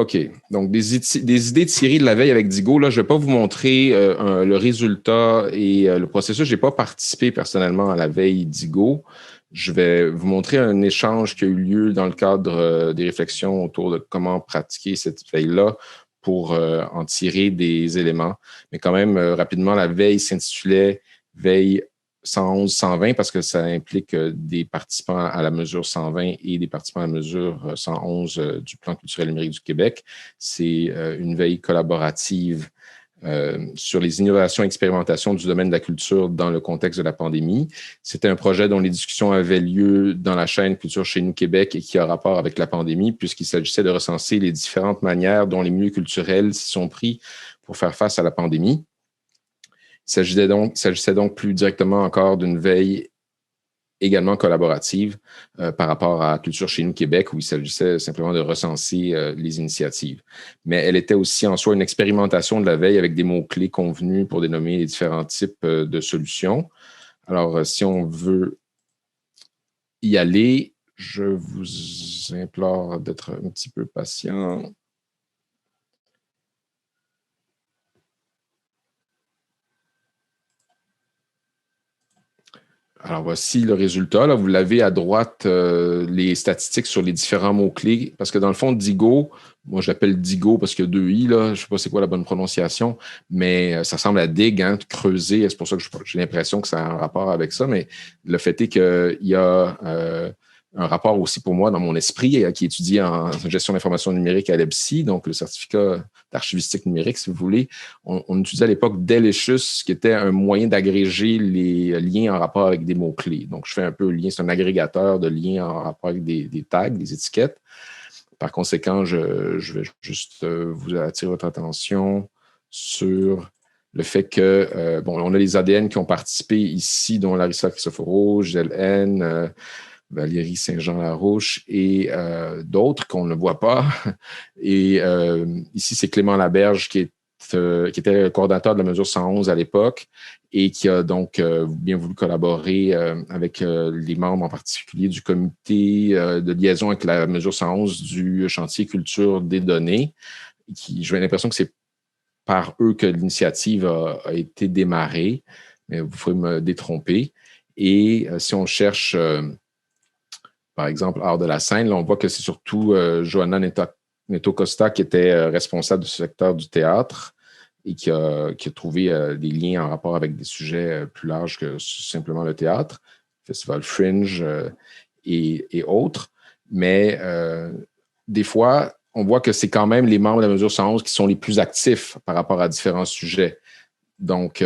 OK. Donc, des idées tirées de la veille avec Digo. Là, je ne vais pas vous montrer le résultat et le processus. Je n'ai pas participé personnellement à la veille Digo. Je vais vous montrer un échange qui a eu lieu dans le cadre des réflexions autour de comment pratiquer cette veille-là pour en tirer des éléments. Mais quand même, rapidement, la veille s'intitulait « Veille 111-120 » parce que ça implique des participants à la mesure 120 et des participants à la mesure 111 du plan culturel numérique du Québec. C'est une veille collaborative sur les innovations et expérimentations du domaine de la culture dans le contexte de la pandémie. C'était un projet dont les discussions avaient lieu dans la chaîne Culture chez nous Québec et qui a rapport avec la pandémie, puisqu'il s'agissait de recenser les différentes manières dont les milieux culturels s'y sont pris pour faire face à la pandémie. Il s'agissait donc plus directement encore d'une veille également collaborative par rapport à Culture chez nous Québec, où il s'agissait simplement de recenser les initiatives. Mais elle était aussi en soi une expérimentation de la veille avec des mots-clés convenus pour dénommer les différents types de solutions. Alors, si on veut y aller, je vous implore d'être un petit peu patient. Alors, voici le résultat. Là, vous l'avez à droite, les statistiques sur les différents mots-clés. Parce que dans le fond, Digo, moi, je l'appelle Digo parce qu'il y a 2 I, là. Je ne sais pas c'est quoi la bonne prononciation, mais ça ressemble à dig, hein, creuser. C'est pour ça que j'ai l'impression que ça a un rapport avec ça. Mais le fait est qu'il y a un rapport aussi pour moi dans mon esprit qui étudie en gestion d'information numérique à l'EBSI, donc le certificat d'archivistique numérique, si vous voulez. On utilisait à l'époque Delicious, qui était un moyen d'agréger les liens en rapport avec des mots-clés. Donc, je fais un peu le lien, c'est un agrégateur de liens en rapport avec des tags, des étiquettes. Par conséquent, je vais juste vous attirer votre attention sur le fait que, on a les ADN qui ont participé ici, dont Larissa Cristoforo, Gisèle N., Valérie Saint-Jean-Larouche et d'autres qu'on ne voit pas. Et ici, c'est Clément Laberge qui était le coordonnateur de la mesure 111 à l'époque et qui a donc bien voulu collaborer avec les membres en particulier du comité de liaison avec la mesure 111 du chantier culture des données. J'ai l'impression que c'est par eux que l'initiative a été démarrée, mais vous pouvez me détromper. Et si on cherche... par exemple, art de la scène, là, on voit que c'est surtout Johanna Neto-Costa qui était responsable du secteur du théâtre et qui a trouvé des liens en rapport avec des sujets plus larges que simplement le théâtre, Festival Fringe et autres. Mais des fois, on voit que c'est quand même les membres de la mesure 111 qui sont les plus actifs par rapport à différents sujets. Donc,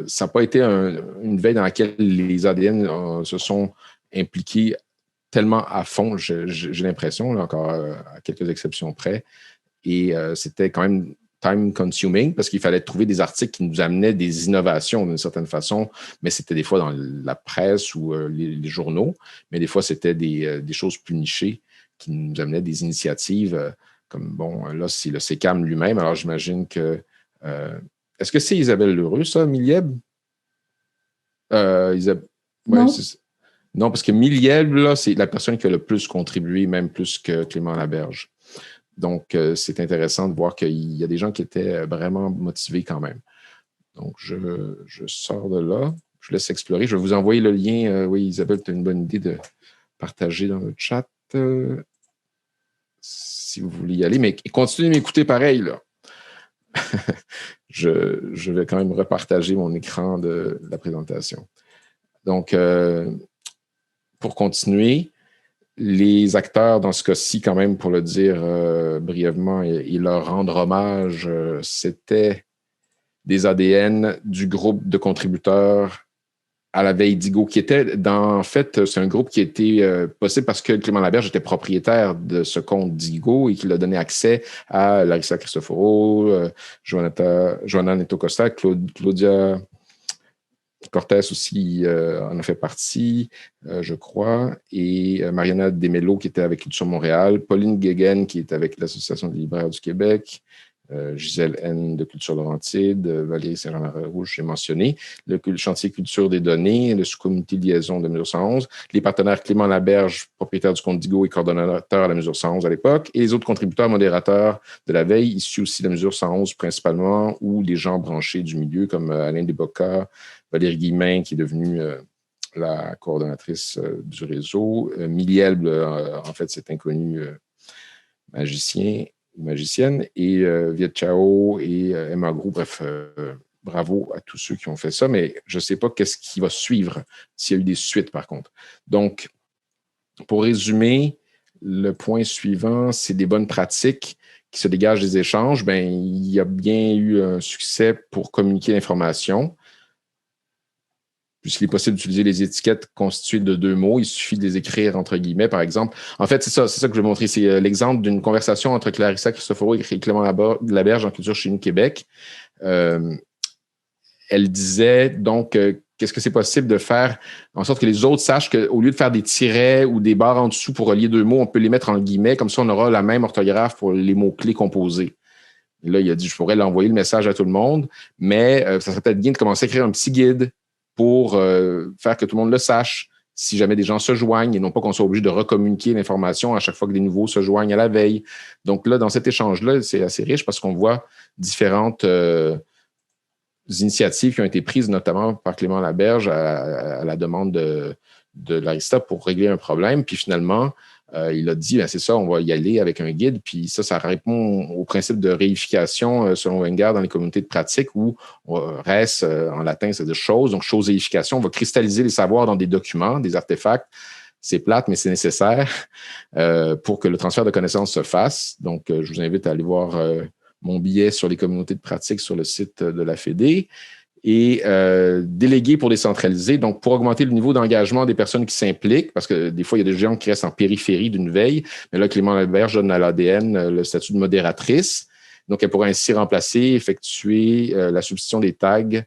ça n'a pas été une veille dans laquelle les ADN se sont impliqués tellement à fond, j'ai l'impression, là, encore à quelques exceptions près. Et c'était quand même time-consuming parce qu'il fallait trouver des articles qui nous amenaient des innovations d'une certaine façon, mais c'était des fois dans la presse ou les journaux, mais des fois, c'était des choses plus nichées qui nous amenaient des initiatives comme, bon, là, c'est le CECAM lui-même. Alors, j'imagine que... est-ce que c'est Isabelle Lheureux, ça, Milieb? Non. Ouais, non, parce que Milieb, là, c'est la personne qui a le plus contribué, même plus que Clément Laberge. Donc, c'est intéressant de voir qu'il y a des gens qui étaient vraiment motivés quand même. Donc, je sors de là. Je laisse explorer. Je vais vous envoyer le lien. Oui, Isabelle, tu as une bonne idée de partager dans le chat si vous voulez y aller. Mais continuez de m'écouter pareil, là. je vais quand même repartager mon écran de la présentation. Donc, pour continuer, les acteurs, dans ce cas-ci, quand même, pour le dire brièvement et leur rendre hommage, c'était des ADN du groupe de contributeurs à la veille Digo, qui était, en fait, c'est un groupe qui était possible parce que Clément Laberge était propriétaire de ce compte Digo et qu'il a donné accès à Larissa Cristoforo, Johanna Neto-Costa, Claudia Cortés aussi en a fait partie, je crois, et Mariana Desmello qui était avec Culture Montréal, Pauline Guéguen qui est avec l'Association des libraires du Québec, Gisèle N de Culture Laurentide, Valérie Saint-Jean-Marie-Rouge, j'ai mentionné, le chantier Culture des données, le sous-comité de liaison de mesure 111, les partenaires Clément Laberge, propriétaire du compte Digo et coordonnateur à la mesure 111 à l'époque, et les autres contributeurs modérateurs de la veille, issus aussi de la mesure 111 principalement, ou les gens branchés du milieu comme Alain Desbocca, Valérie Guillemin, qui est devenue la coordonnatrice du réseau, Miliel, en fait, c'est inconnu magicien ou magicienne, et Viet Chao et Emma Gros. Bref, bravo à tous ceux qui ont fait ça, mais je ne sais pas qu'est-ce qui va suivre, s'il y a eu des suites par contre. Donc, pour résumer, le point suivant, c'est des bonnes pratiques qui se dégagent des échanges. Bien, il y a bien eu un succès pour communiquer l'information. Puisqu'il est possible d'utiliser les étiquettes constituées de 2 mots, il suffit de les écrire entre guillemets, par exemple. En fait, c'est ça que je vais montrer. C'est l'exemple d'une conversation entre Clarissa Cristoforo et Clément Laberge en Culture chez nous Québec. Elle disait donc qu'est-ce que c'est possible de faire en sorte que les autres sachent qu'au lieu de faire des tirets ou des barres en dessous pour relier 2 mots, on peut les mettre en guillemets, comme ça on aura la même orthographe pour les mots-clés composés. Et là, il a dit, je pourrais l'envoyer le message à tout le monde, mais ça serait peut-être bien de commencer à écrire un petit guide pour faire que tout le monde le sache si jamais des gens se joignent et non pas qu'on soit obligé de recommuniquer l'information à chaque fois que des nouveaux se joignent à la veille. Donc là, dans cet échange-là, c'est assez riche parce qu'on voit différentes initiatives qui ont été prises, notamment par Clément Laberge à la demande de l'Arista pour régler un problème. Puis finalement, il a dit, ben c'est ça, on va y aller avec un guide. Puis ça répond au principe de réification selon Wenger dans les communautés de pratique où res en latin, c'est de choses. Donc, chose et réification, on va cristalliser les savoirs dans des documents, des artefacts. C'est plate, mais c'est nécessaire pour que le transfert de connaissances se fasse. Donc, je vous invite à aller voir mon billet sur les communautés de pratique sur le site de la Fédé. Et déléguer pour décentraliser, donc pour augmenter le niveau d'engagement des personnes qui s'impliquent, parce que des fois, il y a des gens qui restent en périphérie d'une veille, mais là, Clément Laberge donne à l'ADN le statut de modératrice. Donc, elle pourra ainsi remplacer, effectuer la substitution des tags,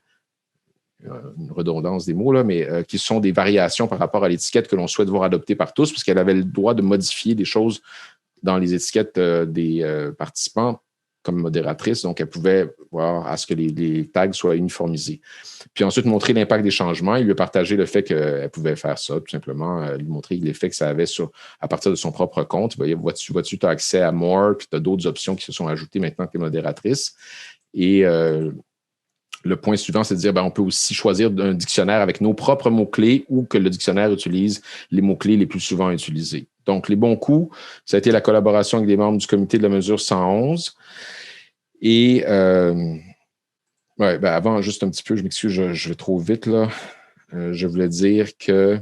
une redondance des mots, là, mais qui sont des variations par rapport à l'étiquette que l'on souhaite voir adoptée par tous, puisqu'elle avait le droit de modifier des choses dans les étiquettes des participants comme modératrice, donc elle pouvait voir à ce que les tags soient uniformisés. Puis ensuite, montrer l'impact des changements. Il lui a partagé le fait qu'elle pouvait faire ça, tout simplement, lui montrer l'effet que ça avait à partir de son propre compte. Vois-tu, tu as accès à More, puis tu as d'autres options qui se sont ajoutées maintenant que tu es modératrice. Et le point suivant, c'est de dire, on peut aussi choisir un dictionnaire avec nos propres mots-clés ou que le dictionnaire utilise les mots-clés les plus souvent utilisés. Donc, les bons coups, ça a été la collaboration avec des membres du comité de la mesure 111. Et avant, juste un petit peu, je m'excuse, je vais trop vite là. Je voulais dire que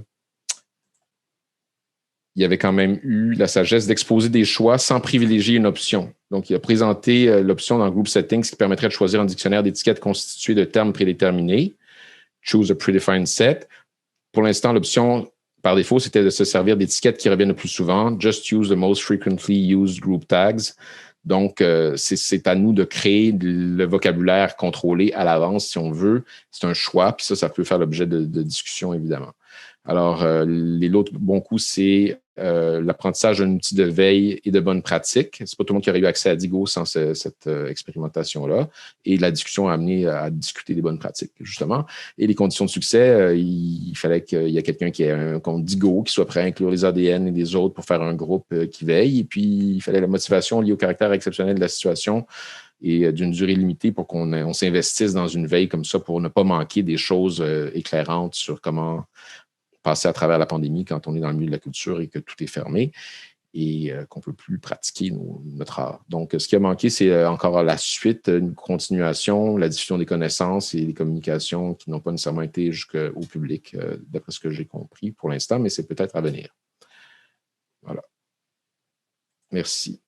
il y avait quand même eu la sagesse d'exposer des choix sans privilégier une option. Donc, il a présenté l'option dans Group Settings qui permettrait de choisir un dictionnaire d'étiquettes constitué de termes prédéterminés. Choose a predefined set. Pour l'instant, l'option par défaut, c'était de se servir d'étiquettes qui reviennent le plus souvent. Just use the most frequently used group tags. Donc, c'est à nous de créer le vocabulaire contrôlé à l'avance si on veut. C'est un choix, puis ça peut faire l'objet de discussion, évidemment. Alors, l'autre bon coup, c'est l'apprentissage d'un outil de veille et de bonne pratique. C'est pas tout le monde qui aurait eu accès à Digo sans cette expérimentation-là. Et la discussion a amené à discuter des bonnes pratiques, justement. Et les conditions de succès, il fallait qu'il y ait quelqu'un qui ait un compte Digo, qui soit prêt à inclure les ADN et les autres pour faire un groupe qui veille. Et puis, il fallait la motivation liée au caractère exceptionnel de la situation et d'une durée limitée pour qu'on s'investisse dans une veille comme ça pour ne pas manquer des choses éclairantes sur comment passer à travers la pandémie quand on est dans le milieu de la culture et que tout est fermé et qu'on ne peut plus pratiquer notre art. Donc, ce qui a manqué, c'est encore la suite, une continuation, la diffusion des connaissances et des communications qui n'ont pas nécessairement été jusqu'au public, d'après ce que j'ai compris pour l'instant, mais c'est peut-être à venir. Voilà. Merci.